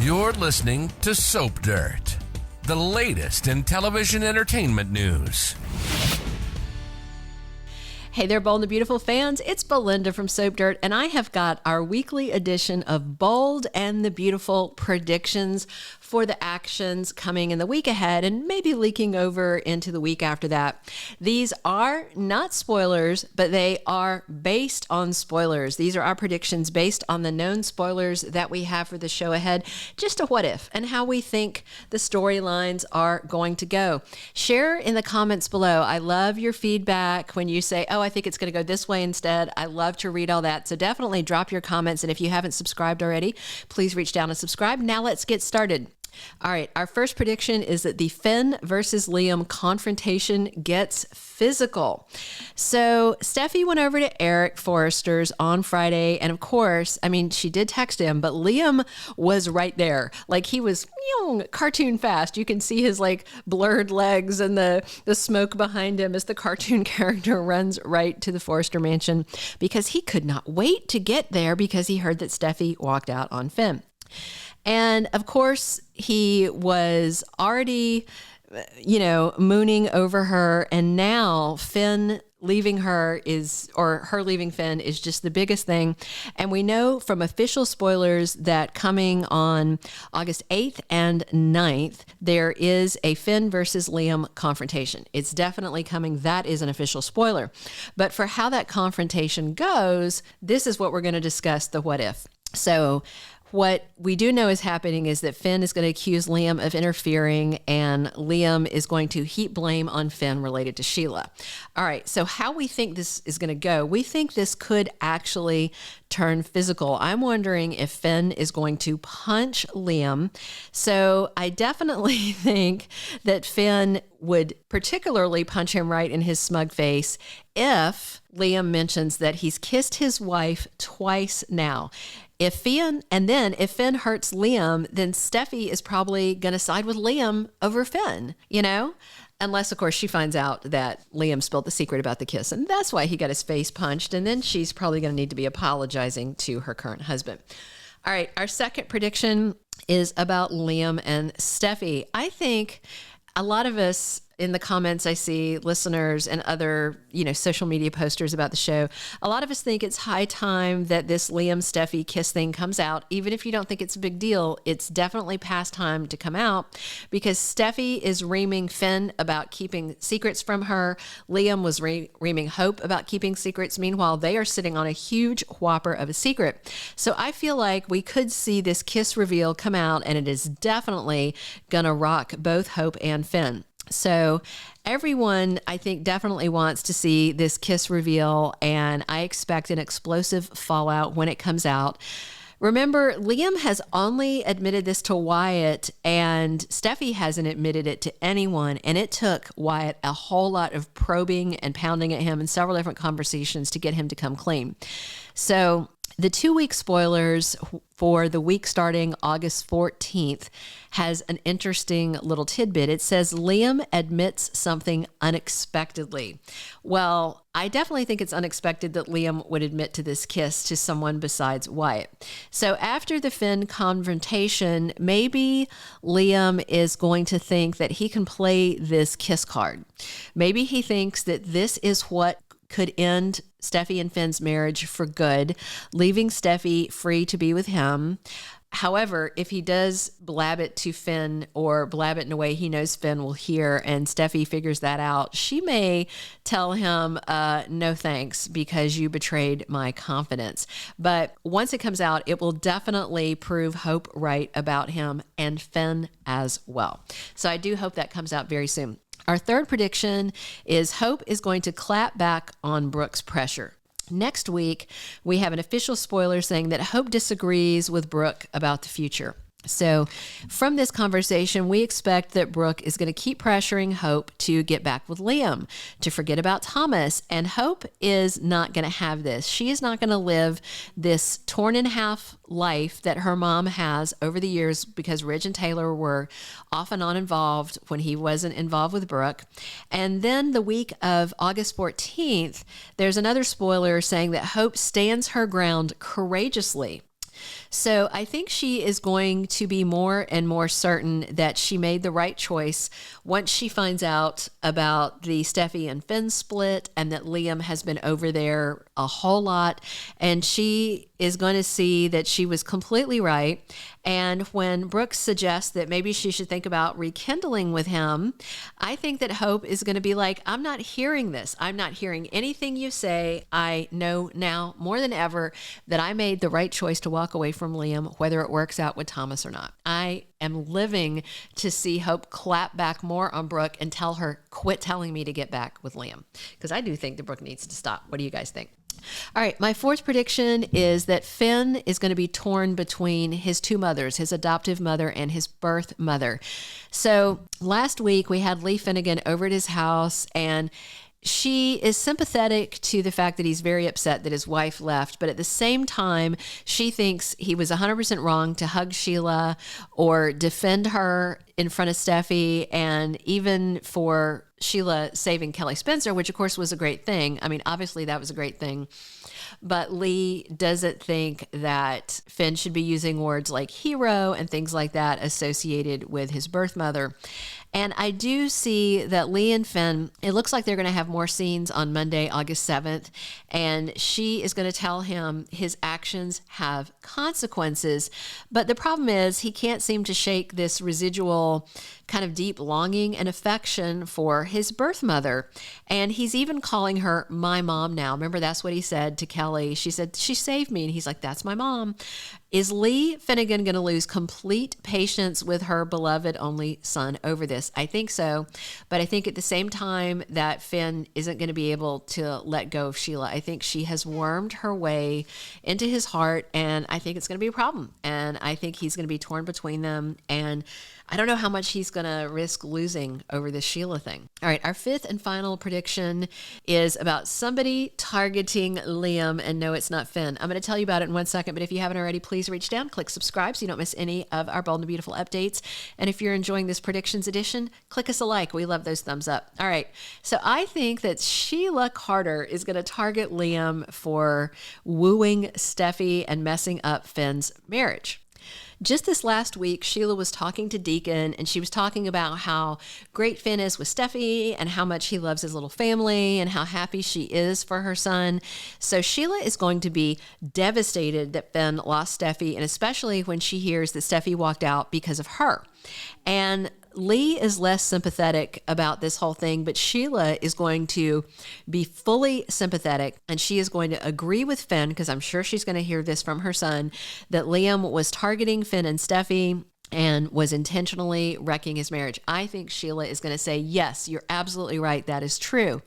You're listening to Soap Dirt, the latest in television entertainment news. Hey there, Bold and the Beautiful fans. It's Belinda from Soap Dirt, and I have got our weekly edition of Bold and the Beautiful predictions for the actions coming in the week ahead and maybe leaking over into the week after that. These are not spoilers, but they are based on spoilers. These are our predictions based on the known spoilers that we have for the show ahead. Just a what if and how we think the storylines are going to go. Share in the comments below. I love your feedback when you say, oh, I think it's going to go this way instead. I love to read all that. So definitely drop your comments. And if you haven't subscribed already, please reach down and subscribe. Now let's get started. All right, our first prediction is that the Finn versus Liam confrontation gets physical. So Steffy went over to Eric Forrester's on Friday, and of course, I mean, she did text him, but Liam was right there. Like he was cartoon fast. You can see his like blurred legs and the smoke behind him as the cartoon character runs right to the Forrester mansion because he could not wait to get there because he heard that Steffy walked out on Finn. And of course, he was already, mooning over her. And now Finn leaving her her leaving Finn is just the biggest thing. And we know from official spoilers that coming on August 8th and 9th, there is a Finn versus Liam confrontation. It's definitely coming. That is an official spoiler. But for how that confrontation goes, this is what we're going to discuss, the what if. So what we do know is happening is that Finn is going to accuse Liam of interfering, and Liam is going to heap blame on Finn related to Sheila. All right, so how we think this is going to go, we think this could actually turn physical. I'm wondering if Finn is going to punch Liam. So I definitely think that Finn would particularly punch him right in his smug face if Liam mentions that he's kissed his wife twice now. If Finn hurts Liam, then Steffy is probably going to side with Liam over Finn, Unless, of course, she finds out that Liam spilled the secret about the kiss, and that's why he got his face punched, and then she's probably going to need to be apologizing to her current husband. All right, our second prediction is about Liam and Steffy. I think a lot of us in the comments, I see listeners and other, social media posters about the show. A lot of us think it's high time that this Liam Steffy kiss thing comes out. Even if you don't think it's a big deal, it's definitely past time to come out because Steffy is reaming Finn about keeping secrets from her. Liam was reaming Hope about keeping secrets. Meanwhile, they are sitting on a huge whopper of a secret. So I feel like we could see this kiss reveal come out, and it is definitely gonna rock both Hope and Finn. So everyone, I think, definitely wants to see this kiss reveal, and I expect an explosive fallout when it comes out. Remember, Liam has only admitted this to Wyatt, and Steffy hasn't admitted it to anyone, and it took Wyatt a whole lot of probing and pounding at him and several different conversations to get him to come clean. So the 2-week spoilers for the week starting August 14th has an interesting little tidbit. It says Liam admits something unexpectedly. Well, I definitely think it's unexpected that Liam would admit to this kiss to someone besides Wyatt. So after the Finn confrontation, maybe Liam is going to think that he can play this kiss card. Maybe he thinks that this is what could end Steffy and Finn's marriage for good, leaving Steffy free to be with him. However, if he does blab it to Finn or blab it in a way he knows Finn will hear and Steffy figures that out, she may tell him, no thanks, because you betrayed my confidence. But once it comes out, it will definitely prove Hope right about him and Finn as well. So I do hope that comes out very soon. Our third prediction is Hope is going to clap back on Brooke's pressure. Next week, we have an official spoiler saying that Hope disagrees with Brooke about the future. So from this conversation, we expect that Brooke is going to keep pressuring Hope to get back with Liam, to forget about Thomas. And Hope is not going to have this. She is not going to live this torn in half life that her mom has over the years because Ridge and Taylor were off and on involved when he wasn't involved with Brooke. And then the week of August 14th, there's another spoiler saying that Hope stands her ground courageously. So I think she is going to be more and more certain that she made the right choice once she finds out about the Steffy and Finn split and that Liam has been over there a whole lot. And she is going to see that she was completely right. And when Brooke suggests that maybe she should think about rekindling with him, I think that Hope is going to be like, I'm not hearing this. I'm not hearing anything you say. I know now more than ever that I made the right choice to walk away from Liam, whether it works out with Thomas or not. I am living to see Hope clap back more on Brooke and tell her, quit telling me to get back with Liam. Because I do think that Brooke needs to stop. What do you guys think? All right, my fourth prediction is that Finn is going to be torn between his two mothers, his adoptive mother and his birth mother. So last week we had Lee Finnegan over at his house, and she is sympathetic to the fact that he's very upset that his wife left, but at the same time, she thinks he was 100% wrong to hug Sheila or defend her in front of Steffy, and even for Sheila saving Kelly Spencer, which of course was a great thing. I mean, obviously that was a great thing. But Lee doesn't think that Finn should be using words like hero and things like that associated with his birth mother. And I do see that Lee and Finn, it looks like they're going to have more scenes on Monday, August 7th. And she is going to tell him his actions have consequences. But the problem is he can't seem to shake this residual kind of deep longing and affection for his birth mother. And he's even calling her my mom now. Remember, that's what he said to Kelly. She said, she saved me. And he's like, that's my mom. Is Lee Finnegan going to lose complete patience with her beloved only son over this? I think so. But I think at the same time that Finn isn't going to be able to let go of Sheila. I think she has wormed her way into his heart, and I think it's going to be a problem. And I think he's going to be torn between them. And I don't know how much he's going to risk losing over this Sheila thing. All right, our fifth and final prediction is about somebody targeting Liam, and no, it's not Finn. I'm going to tell you about it in 1 second, but if you haven't already, please reach down, click subscribe so you don't miss any of our Bold and Beautiful updates. And if you're enjoying this predictions edition, click us a like. We love those thumbs up. All right, so I think that Sheila Carter is going to target Liam for wooing Steffy and messing up Finn's marriage. Just this last week, Sheila was talking to Deacon, and she was talking about how great Finn is with Steffy and how much he loves his little family and how happy she is for her son. So Sheila is going to be devastated that Finn lost Steffy, and especially when she hears that Steffy walked out because of her. And Lee is less sympathetic about this whole thing, but Sheila is going to be fully sympathetic, and she is going to agree with Finn, because I'm sure she's going to hear this from her son, that Liam was targeting Finn and Steffy and was intentionally wrecking his marriage. I think Sheila is going to say, yes, you're absolutely right. That is true.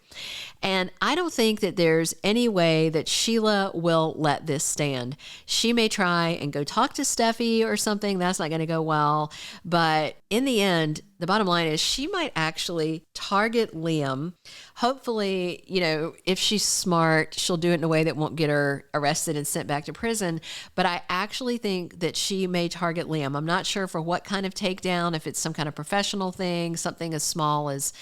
And I don't think that there's any way that Sheila will let this stand. She may try and go talk to Steffy or something. That's not going to go well. But in the end, the bottom line is she might actually target Liam. Hopefully, if she's smart, she'll do it in a way that won't get her arrested and sent back to prison. But I actually think that she may target Liam. I'm not sure for what kind of takedown, if it's some kind of professional thing, something as small as,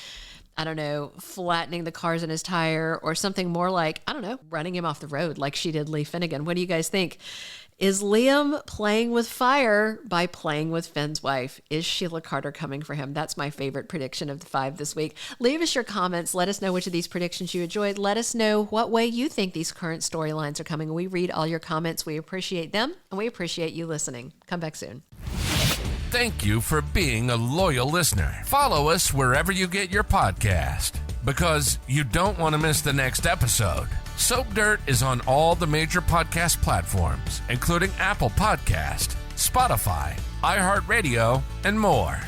I don't know, flattening the cars in his tire, or something more like, I don't know, running him off the road like she did Lee Finnegan. What do you guys think? Is Liam playing with fire by playing with Finn's wife? Is Sheila Carter coming for him? That's my favorite prediction of the 5 this week. Leave us your comments. Let us know which of these predictions you enjoyed. Let us know what way you think these current storylines are coming. We read all your comments. We appreciate them, and we appreciate you listening. Come back soon. Thank you for being a loyal listener. Follow us wherever you get your podcast, because you don't want to miss the next episode. Soap Dirt is on all the major podcast platforms, including Apple Podcast, Spotify, iHeartRadio, and more.